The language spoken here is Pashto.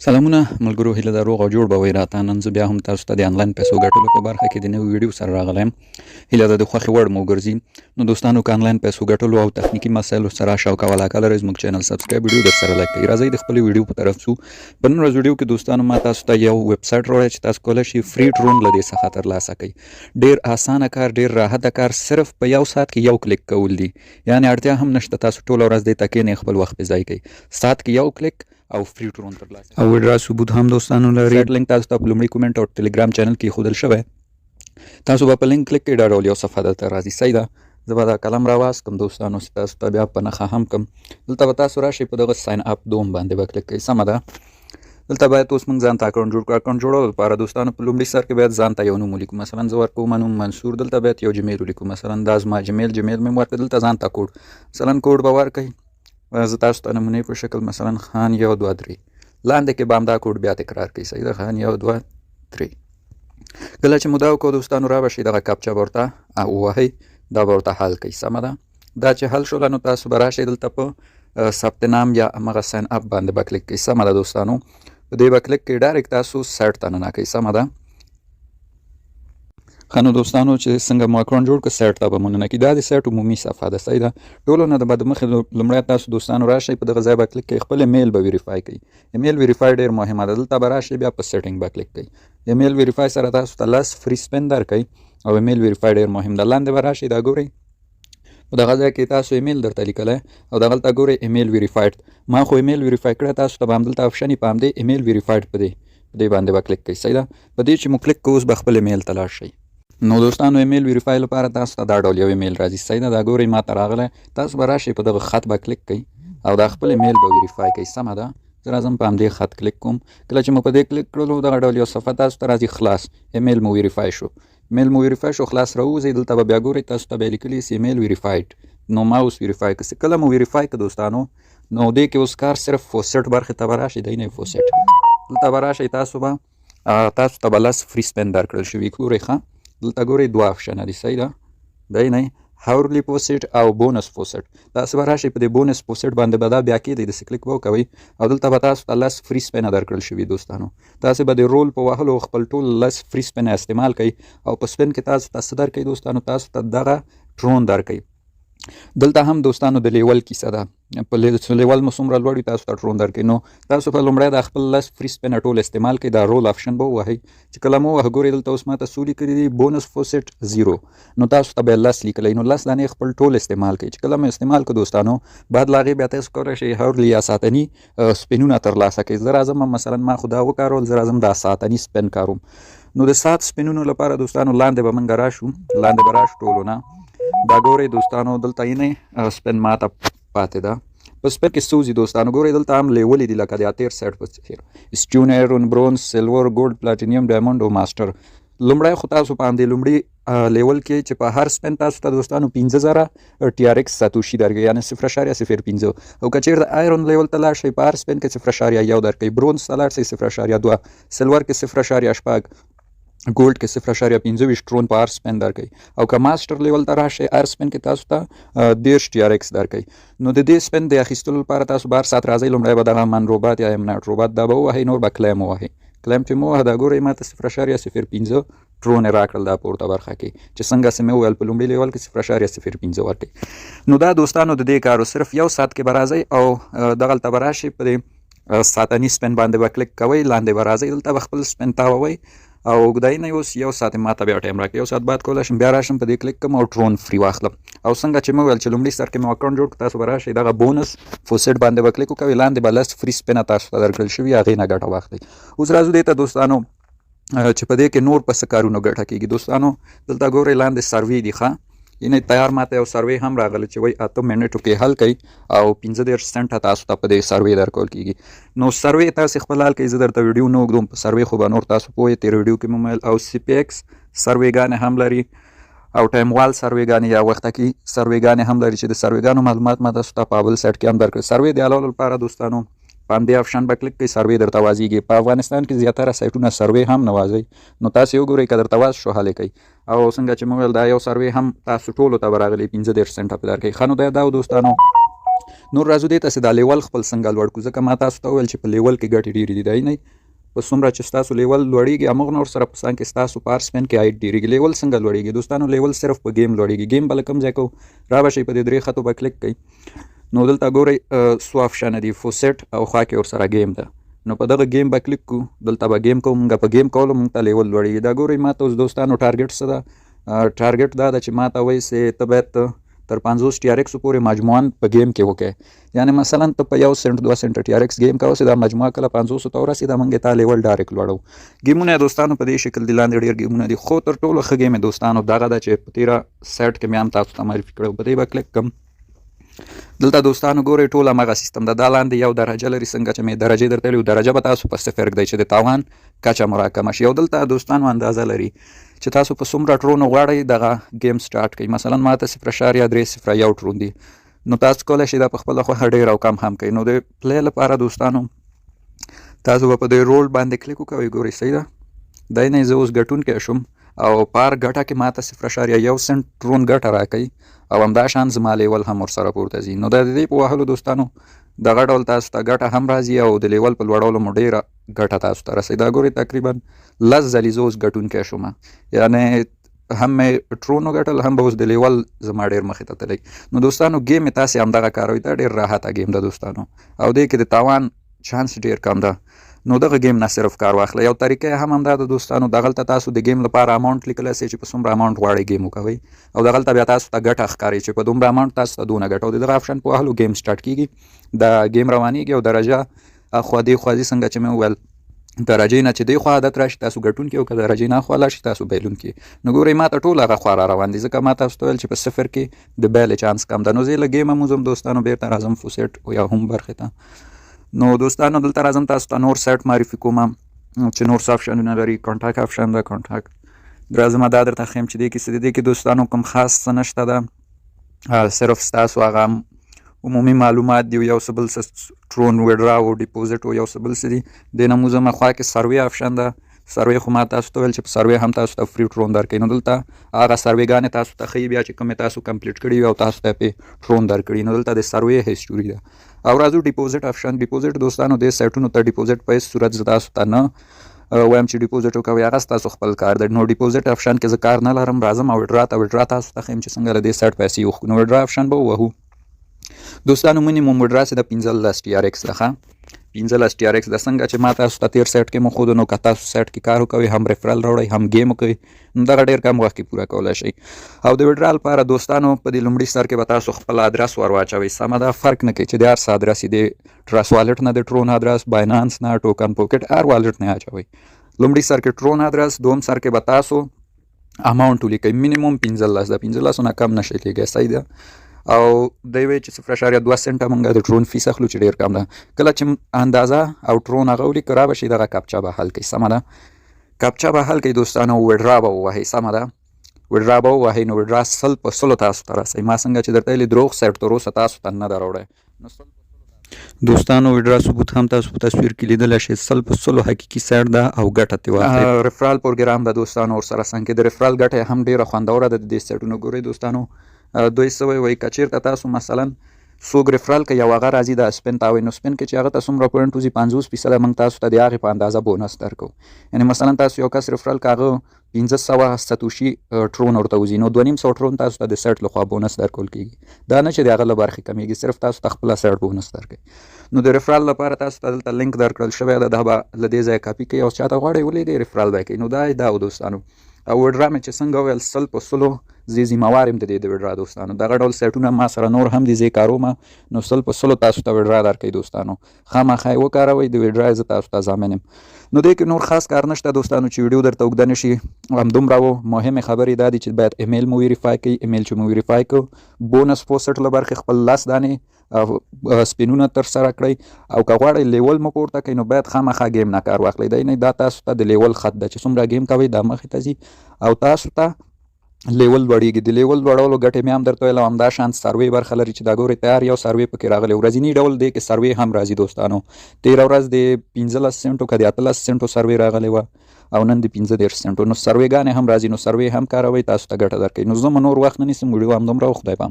سلامونه ملګرو، هیله ده روغ او جوړ به وئ. راته نن زه بیا هم تاسو ته د انلاین پیسو ګټلو په برخه کې د نوي ویډیو سره راغلی یم. هیله ده د خوښې وړ مو وګرځي. نو دوستانو، که انلاین پیسو ګټلو او تخنیکي مسایلو سره شوق او علاقه لرئ، زموږ چینل سبسکرایب، ویډیو درسره لایک کړئ. راځئ د خپلې ویډیو په طرف ځو. په نن ورځ ویډیو کې دوستانو ما تاسو ته یو ویب سایټ راوړی چې تاسو کولی شئ فري ډرون له دې څخه ترلاسه کړئ. ډېر اسانه کار، ډېر راحته کار، صرف په یو ساعت کې یو کلیک کول دي. یعنې اړتیا هم نشته تاسو ټوله ورځ دې ته کښېنئ خپل وخت پې ضایع کړئ. ساعت کې یو کلیک او فري ډرون ترلاسه او ویډرا ثبوت هم دوستانو لري. لینک تاسو ته په لومړي کومنټ او ټلګرام چینل کې ایښودل شوی. تاسو به په لینک کلیک کړئ، دا ډول یو صفحه دلته راځي. صحیح ده. زه به دا قلم راواستم دوستانو چې تاسو ته بیا په نښه هم کړم. دلته به تاسو راشئ، په دغه ساین اپ دوم باندې به کلیک کوئ. سمه ده. دلته باید اوس موږ ځان ته اکاونټ جوړ کړو. اکاونټ جوړولو لپاره دوستانو په لومړي سر کې باید ځان ته یو نوم ولیکو. مثلا زه ورکوم نوم منصور. دلته باید یو جمیل ولیکو. مثلا دا زما جمیل مې ورکړ. دلته ځان ته کوډ، مثلا کوډ به ورکړئ. زه تاسو ته نمونې په شکل مثلا خان 1 2 3 لاندې کې به همدا کوډ بیا تکرار کړئ. صحیح ده. خان 1 2 3. کله چې مو دا وکړو دوستانو، را به شئ دغه کپچه به ورته ووهئ، دا به ورته حل کړئ. سمه ده. دا چې حل شوله نو تاسو به راشئ دلته په ثبت نام یا همغه ساین اپ باندې به کلیک کړئ. سمه ده دوستانو. په دې به کلیک کړئ، ډایرکټ تاسو سایټ ته ننوځئ. سمه ده. ښه نو دوستانو، چې څنګه مو اکاونټ جوړ کړ سایټ ته به مو ننوځئ. دا د سایټ عمومي صفحه ده. صحیح ده. ټولو نه د مخې لومړی تاسو دوستانو راشئ، په دغه ځای به کلیک کړئ، خپل ایمیل به ویریفای کړئ. ایمیل ویریفای ډېر مهمه ده. دلته به راشئ، بیا په سیټینګ به کلیک کړئ. ایمیل ویریفای سره تاسو ته 10 فري سپین درکوي او ایمیل ویریفای ډېر مهم ده. لاندې به راشئ، دا ګورئ په دغه ځای کې تاسو ایمیل درته لیکلی او دغلته ګورئ ایمیل ویریفایډ. ما خو ایمیل ویریفای کړی، تاسو ته به همدلته آپشن یي، په همدې ایمیل ویریفایډ په دې باندې به کلیک کړئ. صحیح ده. په دې چې مو کلیک کوو، اوس به خپل ایمیل ته لاړ شئ. نو دوستانو، ایمیل ویریفای لپاره تاسو ته دا ډول یو ایمیل راځي. صحیح ده. دا ګورئ ما ته راغلی. تاسو به راشئ، په دغه خط به کلیک کوئ او دا خپل ایمیل به ویریفای کوئ. سمه ده. زه راځم په همدې خط کلیک کوم. کله چې مو په دې کلیک کړلو، دغه ډول یو صفحه تاسو ته راځي، خلاص. ایمیل مو ویریفای شو. ایمیل مو ویریفای شو، خلاص راووځئ. دلته به بیا ګورئ تاسو ته به یې لیکلي ایمیل ویریفایډ. نو ما اوس ویریفای کړ. کله مو ویریفای کړ دوستانو، نو دې کې اوس کار صرف فوسټ برخې ته به راشئ. دی نه فوسټ دلته به راشئ. تاسو ته به 10 فري سپین درکړل شوي. ګورئ ښه، دلته ګورئ 2 آپشنه دي. صحیح ده. دی نه هاورلی پوسټ او بونس پوسټ. تاسو به راشئ، په دې بونس پوسټ باندې به دا بیا کېدی، داسې کلیک به وکوئ او دلته به تاسو ته 10 فري سپینه درکړل شوي دوستانو. تاسو به د رول په وهلو خپل ټول 10 فري سپینه استعمال کوئ او په سپین کې تاسو ته څه درکوي دوستانو؟ تاسو ته دغه ډرون درکوي. دلته هم دوستانو د لیول کیسه ده. په لیول مو څومره لوړ وي تاسو ته ډرون درکوي. نو تاسو په لومړی د خپل 10 فري سپینه ټول استعمال کوئ. دا رول آپشن به ووهئ. چې کله مو ووهه، ګورئ دلته اوس ماته څو لیکلي دي؟ بونس فوسټ 0. نو تاسو ته به 10 لیکلی. نو 10 دانې خپل ټول استعمال کوئ. چې کله مو استعمال کړو دوستانو، بعد له هغې بیا تاسو کولی شئ هاورلی یا ساتني سپینونه ترلاسه کړئ. زه راځم مثلا ما خو دا وکارول، زه راځم دا ساتني سپین کاروم. نو د سات سپینونو لپاره دوستانو لاندې به موږ راشو، لاندې به راشو ټولو نه. دا ګورئ دوستانو، دلته یې سپین ماته پاتې ده. په سپین کې څه وځي دوستانو؟ ګورئ دلته هم لیولې دي لکه د اتیر سیټ په څېر، سټیون، ایرون، برونز، سیلور، ګولډ، پلاټینیم، ډایمنډ او ماسټر. لومړی خو تاسو په همدې لومړي لیول کې چې په هر سپین تاسو ته دوستانو 15,000 TRX ساتوشي درکوي، یعنې 0.05. او که چېرته آیرون لیول ته لاړ شئ، په هر سپین کې 0.1 درکوي. برونز ته لاړ شئ 0.2، سیلور کې 0.6، ګولډ کې 0.25 ډرون په هر سپین درکوي. او که ماسټر لیول ته راشئ، هر سپین کې تاسو ته 10 TRX درکوي. نو د دې سپین د اخیستلو لپاره تاسو به هر ساعت راځئ، لومړی به دغه من روبات یا امناټ روبات دا به ووهئ، نور به کلیم ووهئ. کلیم چې مو ووهه، دا ګورئ ماته 0.05 ډرون یې راکړل دا پورته برخه کې، چې څنګه چې مې وویل په لومړي لیول کې 0.05 ورکوي. نو دا دوستانو د دې کارو صرف یو ساعت کې به راځئ او دغلته به راشئ، په دې ساتني سپین باندې به کلیک کوئ، لاندې به راځئ، دلته به خپل سپین تاووئ او اوږدی نه اوس یو ساعت ماته بیا ټایم راکړي. یو ساعت بعد کولی شم بیا راشم، په دې کلیک کړم او ډرون فري واخلم. او څنګه چې مې ویل چې لومړي سر کې مې اکاونټ جوړ کړ، تاسو به راشئ دغه بونس فوسټ باندې به کلیک وکوئ، لاندې به 10 فري سپینه تاسو ته درکړل شوي، هغې نه ګټه واخلئ. اوس راځو دې ته دوستانو چې په دې کې نور په څه کارونو ګټه کېږي. دوستانو دلته ګورئ لاندې سروې دي ښه، یعنې تیار ماته یو سروې هم راغلی چې وایي 8 منټو کې حل کوي او 15 سنټه تاسو ته په دې سروې درکول کېږي. نو سروې تاسې خپل حل کوئ. زه درته ویډیو نه اوږدوم، په سروې خو به نور تاسو پوهیږئ، تېر ویډیو کې مو ویل. او CPX سروېګانې هم لري او ټایم وال سروېګانې یا وختکي سروېګانې هم لري، چې د سروېګانو معلومات ما تاسو ته په بل سایټ کې هم درکړي. سروې د حلولو لپاره دوستانو په همدې آپشن به کلیک کوئ، سروې درته وازیږي. په افغانستان کې زیاتره سایټونه سروې هم نه وازوي، نو تاسې وګورئ که درته واز شو حل یې کوئ. او څنګه چې مو ویل دا یو سروې هم تاسو ټولو ته به راغلی 15 سنټه پې درکوي. ښه نو دا و دوستانو، نور راځو دې ته چې دا لیول خپل څنګه لوړ کړو، ځکه ما تاسو ته وویل چې په لیول کې ګټې ډېرې دي. دی نه په څومره چې ستاسو لیول لوړېږي همغه نور سره په څنګ کې ستاسو په هر سپین کې هایټ ډېرېږي. لیول څنګه لوړېږي دوستانو؟ لیول صرف په گیم لوړېږي. گیم به له کوم ځای کوو؟ را به شئ په دې 3 خطو به کلیک کوئ، نو دلته ګورئ څو آپشنه دي، فوسیټ او خوا کې ورسره گیم ده. نو په دغه گیم به کلیک کوو، دلته به گیم کوو. مونږ په گیم کولو مونږ ته لیول لوړېږي. دا ګورئ ما ته اوس دوستانو ټارګټ څه ده؟ ټارګټ دا ده چې ما ته وایي چې ته باید تر 50 TRX پورې مجموعاً په گیم کې وکړې. یعنی مثلا ته په 1 سنټ 2 سنټ TRX گیم کوو چې دا مجموعه کله 500 ته ورسېده مونږ ته لیول ډایرکټ لوړو. گیمونه دوستانو په دې شکل دي، لاندې ډېر گیمونه دي، خو تر ټولو ښه گیم دوستانو دغه ده چې په تېره سیټ کې مې هم تاسو ته معرفي کړی، په دې به کلیک کړم. دلته دوستانو ګورئ ټول همغه سیستم ده. دا لاندې یو درجه لري، څنګه چې مې درجې درته ویلي، درجه به تاسو په 0 ږدئ چې د تاوان کچه مو راکمه شي. او دلته دوستانو اندازه لري چې تاسو په څومره ټرونه غواړئ دغه گیم سټارټ کړئ. مثلا ما ته 0.301 ټرون دي، نو تاسو کولی شئ دا په خپله خوښه ډېر او کم هم کوئ. نو د پلی لپاره دوستانو تاسو به په دې رول باندې کلیک وکوئ. ګورئ صحیح ده، دی نه زه اوس ګټونکی شوم او په هر ګټه کې ما ته 0.1 سنټ ټرون ګټه راکوي او همدا شان زما لیول هم ورسره پورته ځي. نو د دې په وهلو دوستانو دغه ډول تاسو ته ګټه هم راځي او د لیول په لوړولو مو ډېره ګټه تاسو ته رسوي. دا ګورئ تقریبا 10 ځلې زه اوس ګټونکی شوم، یعنې هم مې ټرون وګټل هم به اوس د لیول زما ډېر مخې ته تللی. نو دوستانو گیم یې تاسې همدغه کاروئ، دا ډېر راحته گیم ده دوستانو او دې کې د تاوان چانس ډېر کم ده. نو دغه گیم نه صرف کار واخلئ. یو طریقه هم همدا ده دوستانو، دغلته تاسو د گیم لپاره اماونټ لیکلی سئ چې په څومره اماونټ غواړئ گیم وکوئ او دغلته بیا تاسو ته ګټه ښکاري چې په دومره اماونټ تاسو ته دونه ګټه، او د دغه آپشن په وهلو گیم سټارټ کېږي، د گیم روانېږي او درجه اخوا دې خوا ځي، څنګه چې مې وویل درجې نه چې دې خوا عادت راشي تاسو ګټونکي او که درجې نه خوا لاړ شي تاسو بایلونکي. نو ګورئ ما ته ټول هغه خوا را روان دي، ځکه ما تاسو ته ویل چې په 0 کې د بایلې چانس کم ده. نو زه له گیمه موزم دوستانو بیرته راځم فوسیټ یا هم برخې ته. نو دوستانو دلته راځم تاسو ته نور سیټ معرفي کوم چې نور څه آپشنونه لري. کانټاکټ آپشن ده، کانټاکټ راځم دا درته ښیم چې دې کې څه دي. دې کې دوستانو کوم خاص څه نشته ده، صرف ستاسو هغه عمومي معلومات دی، یو څه بل څه ټرون ویډرا او ډیپوزیټ او یو څه بل څه دي. دې نه موزم خوا کې سروې آپشن ده. سروې خو ما تاسو ته ویل چې په سروې هم تاسو ته فری ټرون درکوي. نو دلته هغه سروېګانې تاسو ته ښیي بیا چې کومې تاسو کمپلیټ کړي وي او تاسو ته پې ټرون درکړي. نو دلته د سروې هسټوري ده. او راځو ډیپوزیټ آپشن. ډیپوزیټ دوستانو دې سایټونو ته ډیپوزیټ په هېڅ صورت زه تاسو ته نه وایم چې ډیپوزیټ وکوئ، هغه ستاسو خپل کار دی. نو ډیپوزیټ آپشن کې زه کار نه لرم، راځم او ویډرا ته تاسو ته ښیم چې څنګه له دې سایټ پیسې وخورو. نو ویډرا آپشن به ووهو دوستانو. منیموم ویډرا چې د 15 TRX ده، 15 TRX ده. څنګه چې ما تاسو ته تېر سیټ کې مو ښودو، نو که تاسو سیټ کې کار وکوئ هم ریفرل راوړئ هم گیم وکوئ، نو دغه ډېر کم وخت کې پوره کولی شئ. او د ویډرا لپاره دوستانو په دې لومړي سر کې به تاسو خپل ادرس ور واچوئ. سمه ده، فرق نه کوي چې د هر څه ادرس یې د ټرس والټ نه، د ټرون ادرس، باینانس نه، ټوکن پوکټ، هر والټ نه اچوئ. لومړي سر کې ټرون ادرس، دوم سر کې به تاسو اماونټ ولیکئ. مینیموم 15 ده، 15 نه کم نشئ لیکئ. صحیح ده. او دی وایي چې 0.2 سنټه مونږ د ټرون فیس اخلو چې ډېر کم ده. کله چې اندازه او ټرون هغه ولیکو را به شي دغه کاپچا به حل کوي. سمه ده، کاپچا به حل کوي دوستانو. ویډرا به ووهئ. سمه ده، ویډرا به ووهئ. نو ویډرا 100% تاسو ته رسوي. ما څنګه چې درته ویلي دروغ سیټ تر اوسه تاسو ته نه ده راوړی. دوستانو ویډرا ثبوت هم تاسو په تصویر کې لیدلی شئ. 100% حقیقي سیټ ده او ګټه ترې واخلئ. ریفرال پروګرام ده دوستانو ورسره څنګ کې. د ریفرال ګټه هم ډېره خوندوره ده د دې سیټونو. ګورئ دوستانو دوی څه وایي که چېرته تاسو مثلا څوک ریفرال کوي او هغه راځي د سپین ته نو سپین کې چې هغه ته څومره پوینټ وځي 50% موږ تاسو ته د هغې په اندازه بونس درکوو. یعنې مثلا تاسو یو کس ریفرال که هغه 1500 ساتوشي ټرون ورته وځي نو 2500 ټرون تاسو ته د سیټ لخوا بونس درکول کېږي. دا نه چې د هغه له برخې کمیږي، صرف تاسو ته خپله سیټ بونس درکوي. نو د ریفرال لپاره تاسو ته دلته لینک درکړل شوی ده، دا به له دې ځایه کاپي کوئ او چاته غواړئ ولیږئ ریفرال به یې کوئ. نو دا و دوستانو. او ویډرا مې چې څنګه وویل 100% زه ذمهوار یم د دې د ویډرا دوستانو. دغه ډول سایټونه ما سره نور هم دي، زه یې کاروم. نو 100% تاسو ته ویډرا درکوي دوستانو. خامخا یې وکاروئ، د ویډرا زه تاسو ته ضامن یم. نو دې کې نور خاص کار نشته دوستانو چې ویډیو درته اوږده نه شي. همدومره و. مهمې خبرې دا دي چې باید ایمیل مو ویریفای کړئ. ایمیل چې مو ویریفای کړو بونس پوسټ له برخې خپل 10 دانې سپینونه ترسره کړئ. او که غواړئ لیول مو پورته کړئ نو باید خامخا گیم نه کار واخلئ. دی نه دا تاسو ته د لیول خط ده چې څومره گیم کوئ دا مخې ته ځي او تاسو ته لیول لوړېږي. د لیول لوړولو ګټې مې هم درته ویل او همدا شان سروې برخه لري چې دا ګورئ تیار یو سروې پکې راغلی. ورځني ډول دی کې سروې هم راځي دوستانو. تېره ورځ د 15 سنټو که د 18 سنټو سروې راغلی وه او نن د 15 سنټو. نو سروېګانې هم راځي، نو سروې هم کاروئ، تاسو ته ګټه درکوي. نو زه نور وخت نه نیسم، ویډیو همدومره و. خدای پام.